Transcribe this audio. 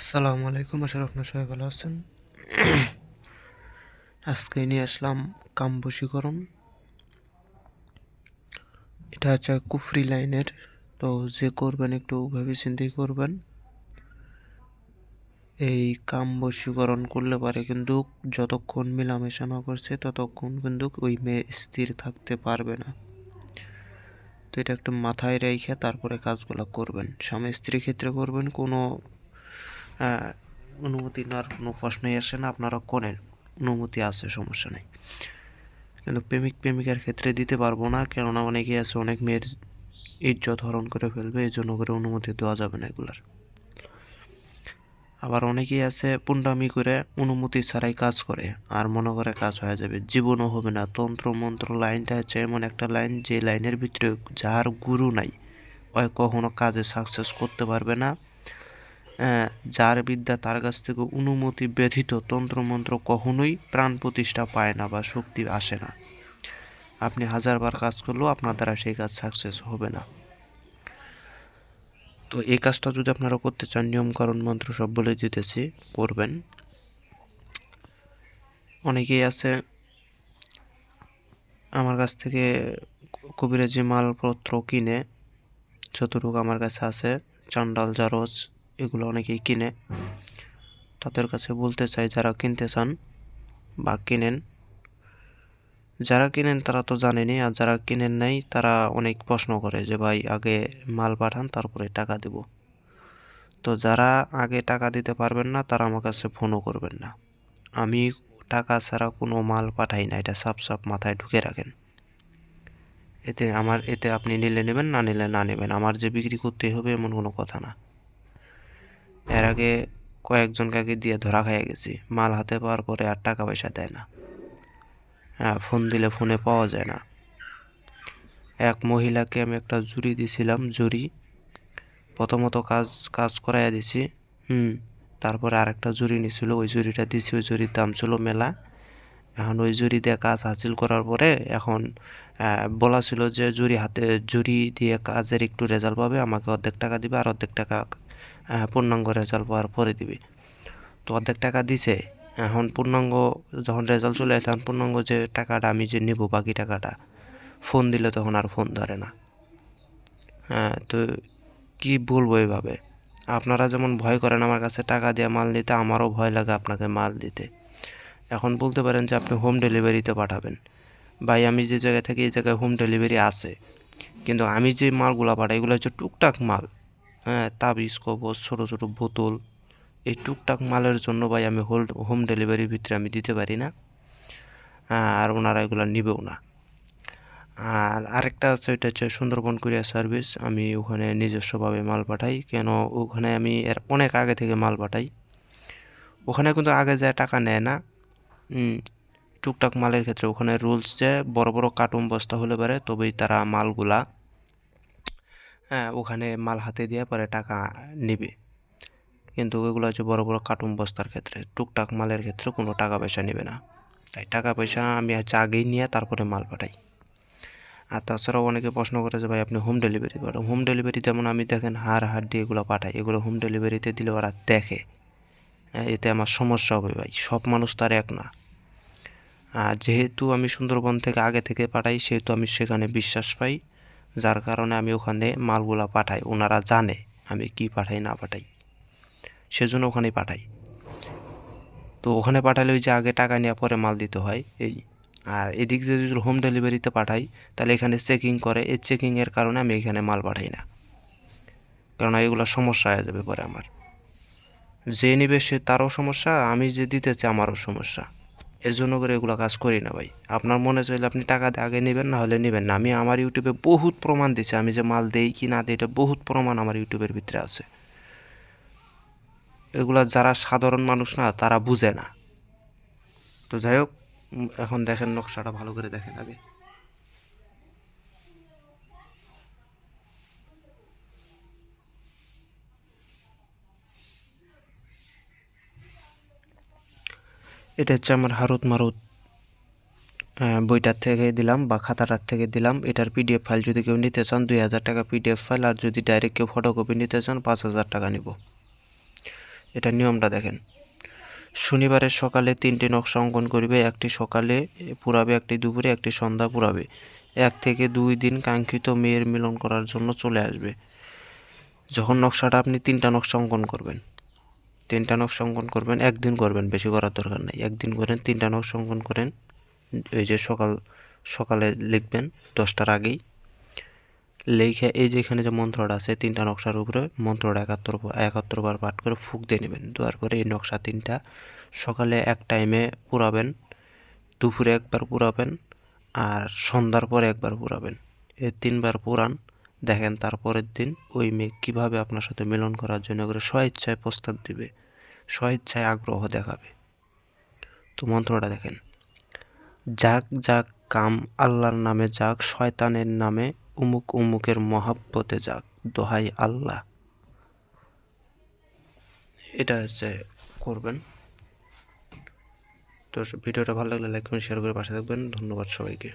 আসসালামু আলাইকুম, আশা করি আপনারা সবাই ভালো আছেন। আজকে নিয়ে আসলাম কাম বশীকরণ। এটা হচ্ছে কুফরি লাইনের। তো যে করবেন একটু ভেবে চিন্তেই করবেন। এই কাম বশীকরণ করলে পারে কিন্তু যতক্ষণ মেলামেশা না করছে ততক্ষণ কিন্তু ওই মেয়ে স্থির থাকতে পারবে না। তো এটা একটু মাথায় রেখে তারপরে কাজগুলো করবেন। স্বামী স্ত্রীর ক্ষেত্রে করবেন, কোনো অনুমতি নেওয়ার কোনো প্রশ্নই আসে না। আপনারা করেন, অনুমতি আছে, সমস্যা নেই। কিন্তু প্রেমিক প্রেমিকার ক্ষেত্রে দিতে পারবো না, কেননা অনেকেই আছে অনেক মেয়ের ইজ্জত হরণ করে ফেলবে, এই জন্য করে অনুমতি দেওয়া যাবে না এগুলার। আবার অনেকেই আছে পুন্ডামি করে অনুমতি ছাড়াই কাজ করে আর মনে করে কাজ হয়ে যাবে, জীবনও হবে না। তন্ত্র মন্ত্র লাইনটা হচ্ছে এমন একটা লাইন, যে লাইনের ভিতরে যার গুরু নাই ওই কখনো কাজে সাকসেস করতে পারবে না। যার বিদ্যা তার কাছ থেকে অনুমতি ব্যতীত তন্ত্রমন্ত্র কখনোই প্রাণ প্রতিষ্ঠা পায় না বা শক্তি আসে না। আপনি হাজারবার কাজ করলেও আপনার দ্বারা সেই কাজ সাকসেস হবে না। তো এই কাজটা যদি আপনারা করতে চান, নিয়মকানুন মন্ত্র সব বলে দিতেছি, করবেন। অনেকেই আছে আমার কাছ থেকে কবিরাজি মালপত্র কিনে, যতটুকু আমার কাছে আছে, চান্ডাল জারজ এগুলো অনেকেই কিনে। তাদের কাছে বলতে চাই, যারা কিনতে চান বা কিনেন, যারা কিনেন তারা তো জানেনই, আর যারা কিনেন নাই তারা অনেক প্রশ্ন করে যে ভাই আগে মাল পাঠান তারপরে টাকা দেব। তো যারা আগে টাকা দিতে পারবেন না তারা আমার কাছে ফোনও করবেন না। আমি টাকা ছাড়া কোনো মাল পাঠাই না, এটা সাপ সাপ মাথায় ঢুকে রাখেন। এতে আপনি নিলে নেবেন, না নিলে না নেবেন, আমার যে বিক্রি করতেই হবে এমন কোনো কথা না। এর আগে কয়েকজনকে দিয়ে ধরা খাইয়ে গেছি, মাল হাতে পাওয়ার পরে আর টাকা পয়সা দেয় না। হ্যাঁ, ফোন দিলে ফোনে পাওয়া যায় না। এক মহিলাকে আমি একটা জুড়ি দিছিলাম, জুড়ি প্রথমত কাজ কাজ করাইয়া দিছি। তারপরে আরেকটা জুড়ি নিছিল, ওই জুড়িটা দিছি, ওই জুড়ির দাম ছিল মেলা। এখন ওই জুড়ি দিয়ে কাজ হাসিল করার পরে এখন বলা ছিল যে জুড়ি দিয়ে কাজের একটু রেজাল্ট পাবে, আমাকে অর্ধেক টাকা দিবে আর অর্ধেক টাকা পূর্ণাঙ্গ রেজাল্ট পাওয়ার পরে দিবে। তো অর্ধেক টাকা দিছে। এখন পূর্ণাঙ্গ যখন রেজাল্ট চলে আসে, তখন পূর্ণাঙ্গ যে টাকাটা আমি যে নিব, বাকি টাকাটা ফোন দিলে তখন আর ফোন ধরে না। হ্যাঁ, তো কি বলবো এভাবে? আপনারা যেমন ভয় করেন আমার কাছে টাকা দিয়ে মাল নিতে, আমারও ভয় লাগে আপনাকে মাল দিতে। এখন বলতে পারেন যে আপনি হোম ডেলিভারিতে পাঠাবেন। ভাই, আমি যে জায়গায় থাকি এই জায়গায় হোম ডেলিভারি আছে, কিন্তু আমি যে মালগুলো পাঠাই এগুলো হচ্ছে টুকটাক মাল। হ্যাঁ, তাবিজ কবজ, ছোটো ছোটো বোতল, এই টুকটাক মালের জন্য ভাই আমি হোম ডেলিভারির ভিতরে আমি দিতে পারি না। আর ওনারা এগুলো নিবেও না। আর আরেকটা আছে, ওইটা হচ্ছে সুন্দরবন কুরিয়ার সার্ভিস। আমি ওখানে নিজস্বভাবে মাল পাঠাই। কেন, ওখানে আমি এর অনেক আগে থেকে মাল পাঠাই। ওখানে কিন্তু আগে যায় টাকা নেয় না। টুকটাক মালের ক্ষেত্রে ওখানে রুলস যে বড় বড় কার্টুন বস্তা হলে পারে তবেই তারা মালগুলা, হ্যাঁ, ওখানে মাল হাতে দিয়ে পরে টাকা নিবে। কিন্তু ওইগুলো হচ্ছে বড় বড় কার্টুন বস্তার ক্ষেত্রে, টুকটাক মালের ক্ষেত্রে কোনো টাকা পয়সা নেবে না। তাই টাকা পয়সা আমি হচ্ছে আগেই নিয়ে তারপরে মাল পাঠাই। আর তাছাড়াও অনেকে প্রশ্ন করে যে ভাই আপনি হোম ডেলিভারি করেন। হোম ডেলিভারি যেমন আমি দেখেন হাড় হাড্ডি এগুলো পাঠাই, এগুলো হোম ডেলিভারিতে দিলে ওরা দেখে। এতে আমার সমস্যা হবে ভাই, সব মানুষ তার এক না। আর যেহেতু আমি সুন্দরবন থেকে আগে থেকে পাঠাই, সেহেতু আমি সেখানে বিশ্বাস পাই, যার কারণে আমি ওখানে মালগুলা পাঠাই। ওনারা জানে আমি কি পাঠাই না পাঠাই, সেজন্য ওখানেই পাঠাই। তো ওখানে পাঠালে ওই যে আগে টাকা নেওয়া পরে মাল দিতে হয় এই। আর এদিক দিয়ে যদি হোম ডেলিভারিতে পাঠাই তাহলে এখানে চেকিং করে, এই চেকিংয়ের কারণে আমি এখানে মাল পাঠাই না, কারণ এগুলো সমস্যা হয়ে যাবে পরে আমার। যে নিবে সে তারও সমস্যা, আমি যে দিতে চাই আমারও সমস্যা। এর জন্য করে এগুলো কাজ করি না ভাই। আপনার মনে চাইলে আপনি টাকা দিয়ে আগে নেবেন, না হলে নেবেন না। আমি আমার ইউটিউবে বহুত প্রমাণ দিচ্ছি, আমি যে মাল দেই কি না দিই এটা বহুত প্রমাণ আমার ইউটিউবের ভিতরে আছে। এগুলা যারা সাধারণ মানুষ না তারা বুঝে না। তো যাই হোক, এখন দেখেন নকশাটা ভালো করে দেখেন আগে। এটা হচ্ছে আমার হারুত মারুত বইটার থেকে দিলাম বা খাতাটার থেকে দিলাম। এটার পিডিএফ ফাইল যদি কেউ নিতে চান 2000 টাকা পিডিএফ ফাইল, আর যদি ডাইরেক্ট কেউ ফটোকপি নিতে চান 5000 টাকা নিব। এটা নিয়মটা দেখেন। শনিবারের সকালে 3টি নকশা অঙ্কন করিবে, একটি সকালে পুরাবে, একটি দুপুরে, একটি সন্ধ্যা পুরাবে। 1 থেকে 2 দিন কাঙ্ক্ষিত মেয়ের মিলন করার জন্য চলে আসবে। যখন নকশাটা আপনি 3টা নকশা অঙ্কন করবেন, 3টা নকশা অঙ্কন করবেন, একদিন করবেন, বেশি করার দরকার নেই। একদিন করেন, 3টা নকশা অঙ্কন করেন। এই যে সকালে লিখবেন 10টার আগেই লেখে এই যে এখানে যে মন্ত্রটা আছে 3টা নকশার উপরে মন্ত্রটা 71 বার পাঠ করে ফুঁক দিয়ে নেবেন। দেওয়ার পরে এই নকশা 3টা সকালে এক টাইমে পুরাবেন, দুপুরে একবার পুরাবেন আর সন্ধ্যার পরে একবার পুরাবেন। এই 3বার পুরান, দেখেন তারপরের দিন ওই মেয়ে কীভাবে আপনার সাথে মিলন করার জন্য করে স্বেচ্ছায় প্রস্তাব দিবে, স্বেচ্ছায় আগ্রহ দেখাবে। তো মন্ত্রটা দেখেন, যাক যাক কাম আল্লাহর নামে যাক, শয়তানের নামে উমুক উমুকের মহাব্বতে যাক, দোহাই আল্লাহ। এটা হচ্ছে করবেন। তো ভিডিওটা ভালো লাগলে লাইক করুন, শেয়ার করে পাশে থাকবেন। ধন্যবাদ সবাইকে।